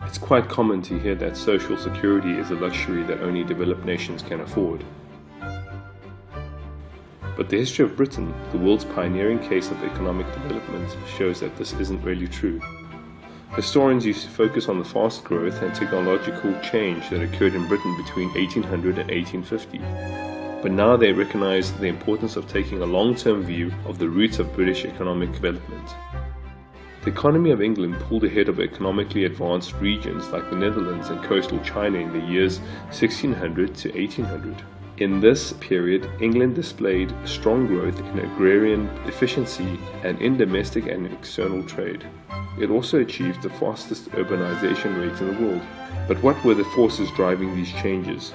It's quite common to hear that social security is a luxury that only developed nations can afford. But the history of Britain, the world's pioneering case of economic development, shows that this isn't really true. Historians used to focus on the fast growth and technological change that occurred in Britain between 1800 and 1850. But now they recognize the importance of taking a long-term view of the roots of British economic development. The economy of England pulled ahead of economically advanced regions like the Netherlands and coastal China in the years 1600 to 1800. In this period, England displayed strong growth in agrarian efficiency and in domestic and external trade. It also achieved the fastest urbanization rate in the world. But what were the forces driving these changes?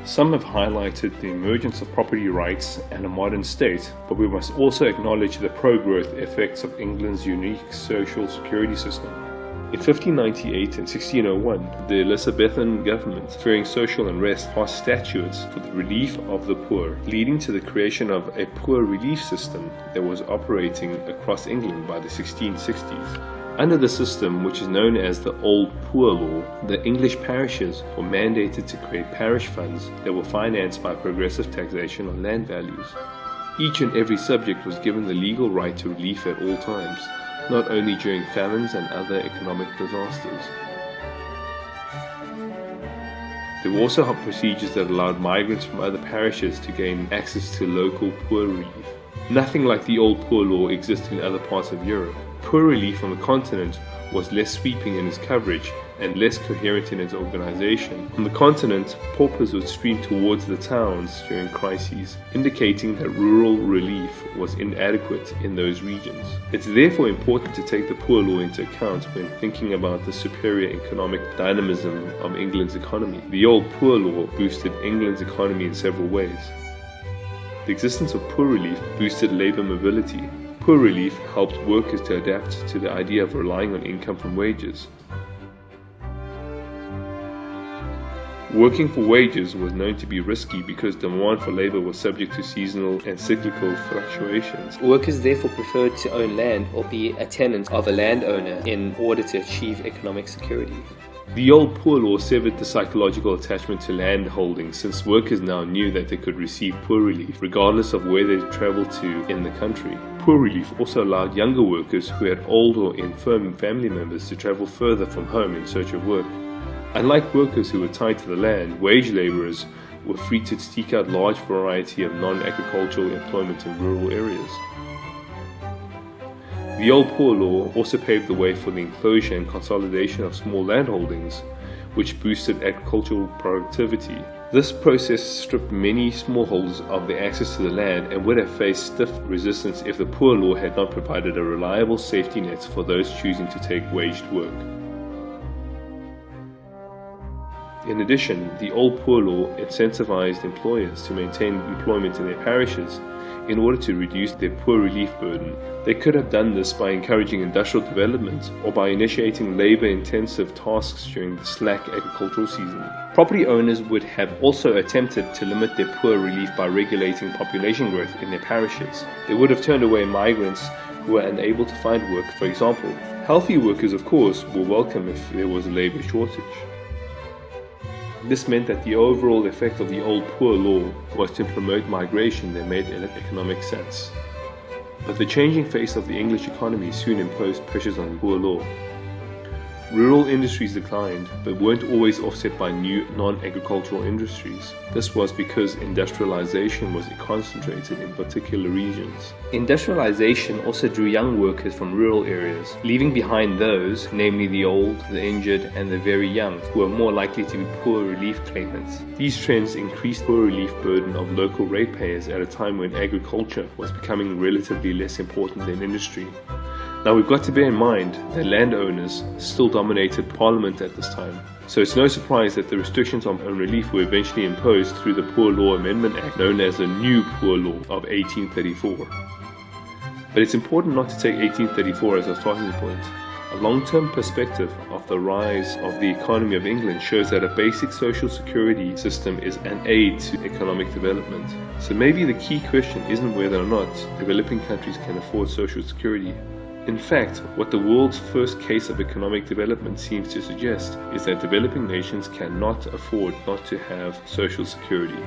Some have highlighted the emergence of property rights and a modern state, but we must also acknowledge the pro-growth effects of England's unique social security system. In 1598 and 1601, the Elizabethan government, fearing social unrest, passed statutes for the relief of the poor, leading to the creation of a poor relief system that was operating across England by the 1660s. Under the system, which is known as the Old Poor Law, the English parishes were mandated to create parish funds that were financed by progressive taxation on land values. Each and every subject was given the legal right to relief at all times, not only during famines and other economic disasters. There were also procedures that allowed migrants from other parishes to gain access to local poor relief. Nothing like the Old Poor Law existed in other parts of Europe. Poor relief on the continent was less sweeping in its coverage and less coherent in its organization. On the continent, paupers would stream towards the towns during crises, indicating that rural relief was inadequate in those regions. It's therefore important to take the Poor Law into account when thinking about the superior economic dynamism of England's economy. The Old Poor Law boosted England's economy in several ways. The existence of poor relief boosted labor mobility. Poor relief helped workers to adapt to the idea of relying on income from wages. Working for wages was known to be risky because demand for labor was subject to seasonal and cyclical fluctuations. Workers therefore preferred to own land or be a tenant of a landowner in order to achieve economic security. The Old Poor Law severed the psychological attachment to land holdings, since workers now knew that they could receive poor relief regardless of where they traveled to in the country. Poor relief also allowed younger workers who had old or infirm family members to travel further from home in search of work. Unlike workers who were tied to the land, wage laborers were free to seek out large variety of non-agricultural employment in rural areas. The Old Poor Law also paved the way for the enclosure and consolidation of small landholdings, which boosted agricultural productivity. This process stripped many smallholders of their access to the land and would have faced stiff resistance if the Poor Law had not provided a reliable safety net for those choosing to take waged work. In addition, the Old Poor Law incentivized employers to maintain employment in their parishes in order to reduce their poor relief burden. They could have done this by encouraging industrial development or by initiating labor-intensive tasks during the slack agricultural season. Property owners would have also attempted to limit their poor relief by regulating population growth in their parishes. They would have turned away migrants who were unable to find work, for example. Healthy workers, of course, were welcome if there was a labor shortage. This meant that the overall effect of the Old Poor Law was to promote migration that made economic sense. But the changing face of the English economy soon imposed pressures on the Poor Law. Rural industries declined, but weren't always offset by new non-agricultural industries. This was because industrialization was concentrated in particular regions. Industrialization also drew young workers from rural areas, leaving behind those, namely the old, the injured, and the very young, who were more likely to be poor relief claimants. These trends increased poor relief burden of local ratepayers at a time when agriculture was becoming relatively less important than industry. Now we've got to bear in mind that landowners still dominated Parliament at this time, so it's no surprise that the restrictions on relief were eventually imposed through the Poor Law Amendment Act, known as the New Poor Law of 1834. But it's important not to take 1834 as a starting point. A long-term perspective of the rise of the economy of England shows that a basic social security system is an aid to economic development. So maybe the key question isn't whether or not developing countries can afford social security. In fact, what the world's first case of economic development seems to suggest is that developing nations cannot afford not to have social security.